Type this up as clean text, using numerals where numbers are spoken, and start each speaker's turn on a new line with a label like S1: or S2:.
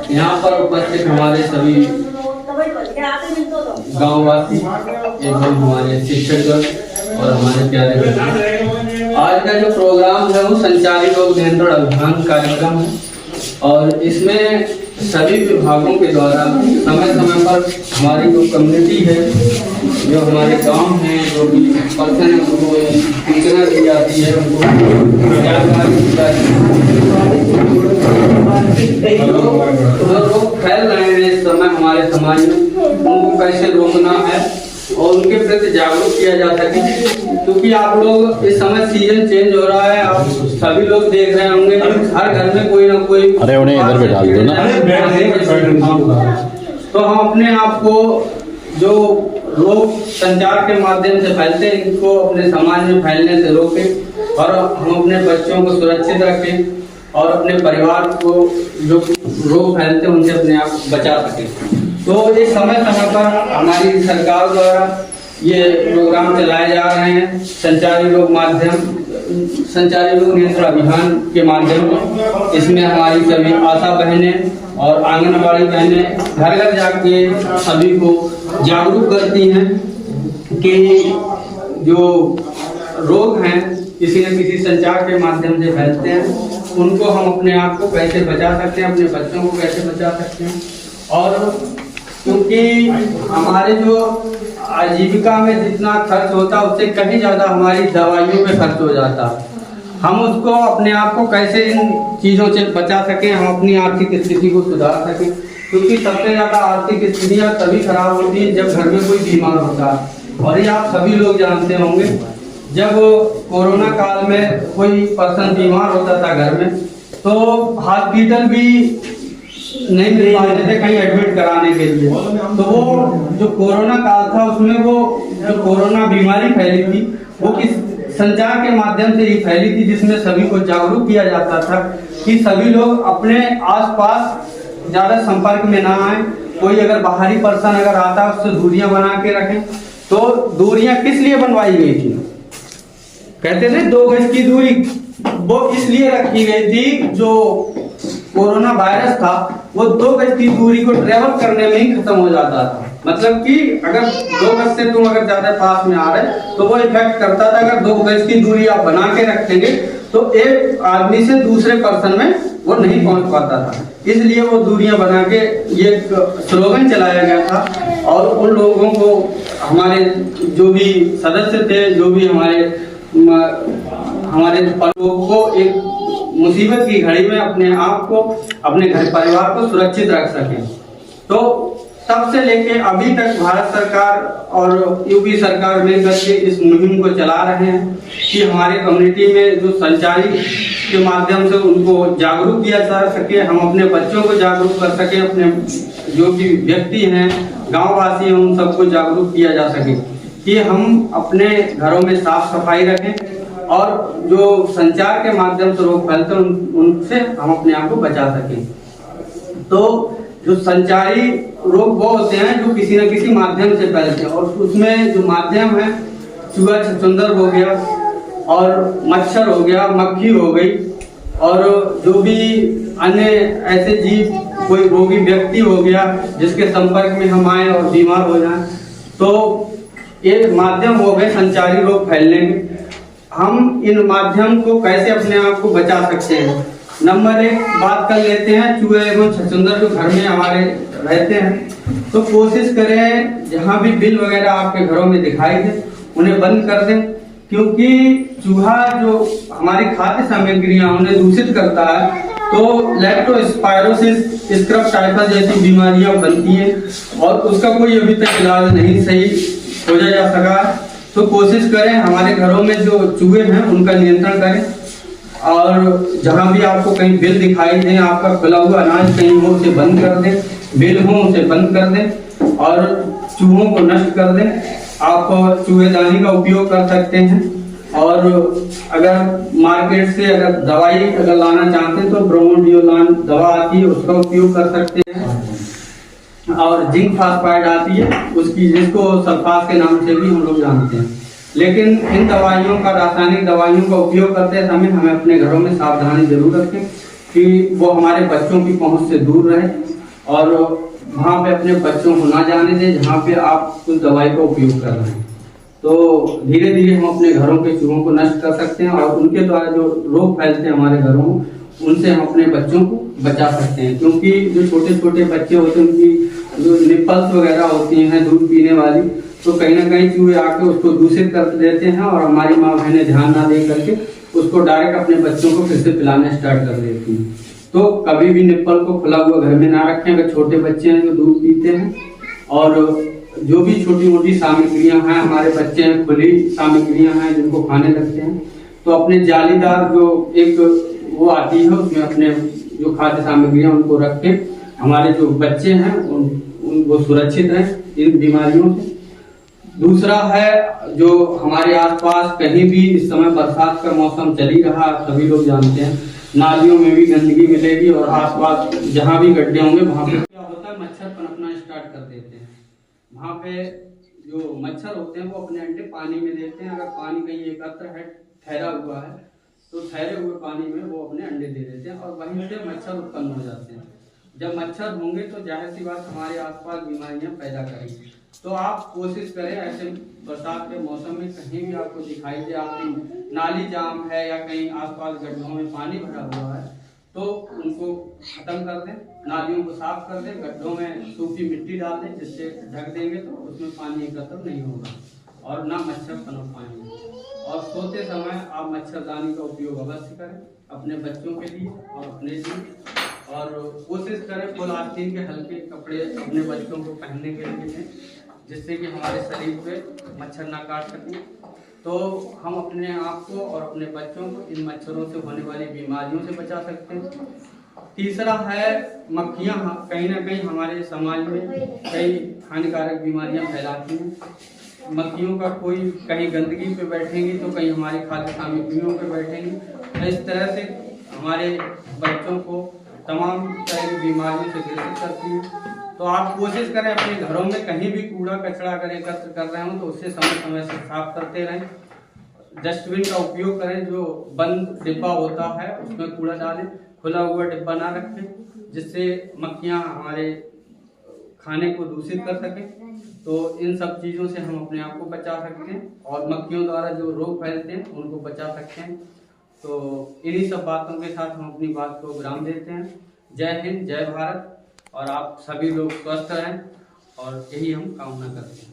S1: यहाँ पर उपस्थित हमारे सभी गांववासी एवं हमारे शिक्षकगण और हमारे प्यारे बच्चे, आज का जो प्रोग्राम है वो संचारी रोग नियंत्रण अभियान कार्यक्रम है और इसमें सभी विभागों के द्वारा समय समय पर हमारी जो कम्युनिटी है, जो हमारे गांव हैं, जो भी पर्सन है उनको सूचना दी जाती है, उनको जानकारी दी जाती है। जो लोग फैल रहे हैं इस समय हमारे समाज में, उनको कैसे रोकना है और उनके प्रति जागरूक किया जा सके, क्योंकि आप लोग इस समय सीजन चेंज हो रहा है, आप सभी लोग देख रहे होंगे हर घर में कोई ना कोई,
S2: अरे उन्हें इधर बैठा दो ना।
S1: तो हम अपने आप को जो रोग संचार के माध्यम से फैलते हैं इनको अपने समाज में फैलने से रोकें और हम अपने बच्चों को सुरक्षित रखें और अपने परिवार को जो रोग फैलते हैं उनसे अपने आप बचा सकें। तो इस समय समय पर हमारी सरकार द्वारा ये प्रोग्राम चलाए जा रहे हैं संचारी रोग नियंत्रण अभियान के माध्यम से। इसमें हमारी सभी आशा बहनें और आंगनबाड़ी बहनें घर घर जाके सभी को जागरूक करती हैं कि जो रोग हैं किसी न किसी संचार के माध्यम से फैलते हैं, उनको हम अपने आप को कैसे बचा सकते हैं, अपने बच्चों को कैसे बचा सकते हैं। और क्योंकि हमारे जो आजीविका में जितना खर्च होता है उससे कहीं ज़्यादा हमारी दवाइयों पे खर्च हो जाता है। हम उसको अपने आप को कैसे इन चीज़ों से बचा सकें, हम अपनी आर्थिक स्थिति को सुधार सकें, क्योंकि सबसे ज़्यादा आर्थिक स्थितियाँ तभी खराब होती है जब घर में कोई बीमार होता है। और ये आप सभी लोग जानते होंगे, जब कोरोना काल में कोई पर्सन बीमार होता था घर में तो हॉस्पिटल भी नहीं मिल पाते थे कहीं एडमिट कराने के लिए। तो वो जो कोरोना काल था उसमें वो जो कोरोना बीमारी फैली थी वो किस संचार के माध्यम से ही फैली थी, जिसमें सभी को जागरूक किया जाता था कि सभी लोग अपने आसपास ज़्यादा संपर्क में ना आए। कोई अगर बाहरी पर्सन अगर आता है उससे दूरियां बना के रखें। तो दूरियां किस लिए बनवाई गई थी? कहते थे 2 गज की दूरी, वो इसलिए रखी गई थी जो कोरोना वायरस था वो 2 गज की दूरी को ट्रेवल करने में ही खत्म हो जाता था। मतलब कि अगर 2 गज से तुम अगर ज्यादा पास में आ रहे तो वो इफेक्ट करता था। अगर 2 गज की दूरी आप बना के रखेंगे तो एक आदमी से दूसरे पर्सन में वो नहीं पहुंच पाता था, इसलिए वो दूरियां बना के ये स्लोगन चलाया गया था। और उन लोगों को हमारे जो भी सदस्य थे, जो भी हमारे लोगों को एक मुसीबत की घड़ी में अपने आप को, अपने घर परिवार को सुरक्षित रख सकें। तो तब से लेके अभी तक भारत सरकार और यूपी सरकार मिलकर के इस मुहिम को चला रहे हैं कि हमारे कम्युनिटी में जो संचारी के माध्यम से उनको जागरूक किया जा सके, हम अपने बच्चों को जागरूक कर सके, अपने जो भी व्यक्ति हैं, गाँववासी हैं, उन सबको जागरूक किया जा सके कि हम अपने घरों में साफ सफाई रखें और जो संचार के माध्यम से रोग फैलते हैं उनसे हम अपने आप को बचा सकें। तो जो संचारी रोग वो होते हैं जो किसी न किसी माध्यम से फैलते हैं और उसमें जो माध्यम है चूहा छछूंदर हो गया और मच्छर हो गया, मक्खी हो गई और जो भी अन्य ऐसे जीव, कोई रोगी व्यक्ति हो गया जिसके संपर्क में हम आए और बीमार हो जाए, तो ये माध्यम हो गए संचारी रोग फैलने के। हम इन माध्यम को कैसे अपने आप को बचा सकते हैं? नंबर 1 बात कर लेते हैं चूहे एवं छछूंदर जो घर में हमारे रहते हैं। तो कोशिश करें जहाँ भी बिल वगैरह आपके घरों में दिखाई दे उन्हें बंद कर दें, क्योंकि चूहा जो हमारी खाद्य सामग्रियां उन्हें दूषित करता है तो लेप्टोस्पायरोसिस, स्क्रब टाइफस जैसी बीमारियां बनती हैं और उसका कोई अभी तक इलाज नहीं सही खोजा जा सका। तो कोशिश करें हमारे घरों में जो चूहे हैं उनका नियंत्रण करें और जहां भी आपको कहीं बिल दिखाई दे, आपका खुला हुआ अनाज कहीं हो उसे बंद कर दें, बिल हो उसे बंद कर दें और चूहों को नष्ट कर दें। आप चूहेदानी का उपयोग कर सकते हैं और अगर मार्केट से अगर दवाई अगर लाना चाहते हैं तो ब्रोमोडियोलान दवा आती है उसका उपयोग कर सकते हैं और जिंक फास्फाइड आती है उसकी, जिसको सल्फास के नाम से भी हम लोग जानते हैं। लेकिन इन दवाइयों का, रासायनिक दवाइयों का उपयोग करते समय हमें अपने घरों में सावधानी जरूर रखें कि वो हमारे बच्चों की पहुंच से दूर रहे और वहाँ पे अपने बच्चों को ना जाने दें जहाँ पे आप उस दवाई का उपयोग कर रहे हैं। तो धीरे धीरे हम अपने घरों के चूहों को नष्ट कर सकते हैं और उनके द्वारा जो रोग फैलते हैं हमारे घरों में, उनसे हम अपने बच्चों को बचा सकते हैं। क्योंकि जो छोटे छोटे बच्चे होते हैं उनकी जो निप्पल्स वगैरह होती हैं दूध पीने वाली, तो कहीं ना कहीं चूहे आके उसको दूषित कर देते हैं और हमारी माँ बहनें ध्यान ना दे करके उसको डायरेक्ट अपने बच्चों को फिर से पिलाने स्टार्ट कर देती हैं। तो कभी भी निप्पल को खुला हुआ घर में ना रखें अगर छोटे बच्चे हैं जो दूध पीते हैं। और जो भी छोटी मोटी सामग्रियां हैं, हमारे बच्चे हैं खुली सामग्रियां हैं जिनको खाने लगते हैं, तो अपने जालीदार जो एक वो आती है उसमें अपने जो खाद्य सामग्रियां उनको रख के हमारे जो बच्चे हैं वो सुरक्षित रहें इन बीमारियों से। दूसरा है जो हमारे आसपास कहीं भी इस समय बरसात का मौसम चल ही रहा, सभी लोग जानते हैं, नालियों में भी गंदगी मिलेगी और आसपास जहाँ भी गड्ढे होंगे वहाँ पे क्या होता है, मच्छर पनपना स्टार्ट कर देते हैं। वहाँ पे जो मच्छर होते हैं वो अपने अंडे पानी में देते हैं। अगर पानी कहीं एकत्र है, ठहरा हुआ है, तो ठहरे हुए पानी में वो अपने अंडे दे देते हैं और वहीं से मच्छर उत्पन्न हो जाते हैं। जब मच्छर होंगे तो जाहिर सी बात हमारे आसपास बीमारियां पैदा करेंगी। तो आप कोशिश करें ऐसे बरसात के मौसम में कहीं भी आपको दिखाई दे आपकी नाली जाम है या कहीं आसपास गड्ढों में पानी भरा हुआ है, तो उनको खत्म कर दें, नालियों को साफ कर दें, गड्ढों में सूखी मिट्टी डाल दें, जिससे ढक देंगे तो उसमें पानी एकत्र नहीं होगा और ना मच्छर पनप पाएंगे। और सोते समय आप मच्छरदानी का उपयोग अवश्य करें अपने बच्चों के लिए और अपने लिए, और कोशिश करें फुल आस्तीन के हल्के कपड़े अपने बच्चों को पहनने के लिए दें, जिससे कि हमारे शरीर पे मच्छर ना काट सकें। तो हम अपने आप को और अपने बच्चों को इन मच्छरों से होने वाली बीमारियों से बचा सकते हैं। तीसरा है मक्खियाँ, कहीं ना कहीं हमारे समाज में कई हानिकारक बीमारियां फैलाती हैं। मक्खियों का कोई कहीं गंदगी पे बैठेंगी तो कहीं हमारी खाद्य सामग्रियों पे बैठेंगी, तो इस तरह से हमारे बच्चों को तमाम तरह की बीमारियों से ग्रसित करती है। तो आप कोशिश करें अपने घरों में कहीं भी कूड़ा कचरा अगर एकत्र कर रहे हो तो उससे समय समय से साफ करते रहें। डस्टबिन का उपयोग करें, जो बंद डिब्बा होता है उसमें कूड़ा डालें, खुला हुआ डिब्बा ना रखें जिससे मक्खियाँ हमारे खाने को दूषित कर सकें। तो इन सब चीज़ों से हम अपने आप को बचा सकते हैं और मक्खियों द्वारा जो रोग फैलते हैं उनको बचा सकते हैं। तो इन्हीं सब बातों के साथ हम अपनी बात को विराम देते हैं। जय हिंद, जय भारत, और आप सभी लोग स्वस्थ रहें और यही हम कामना करते हैं।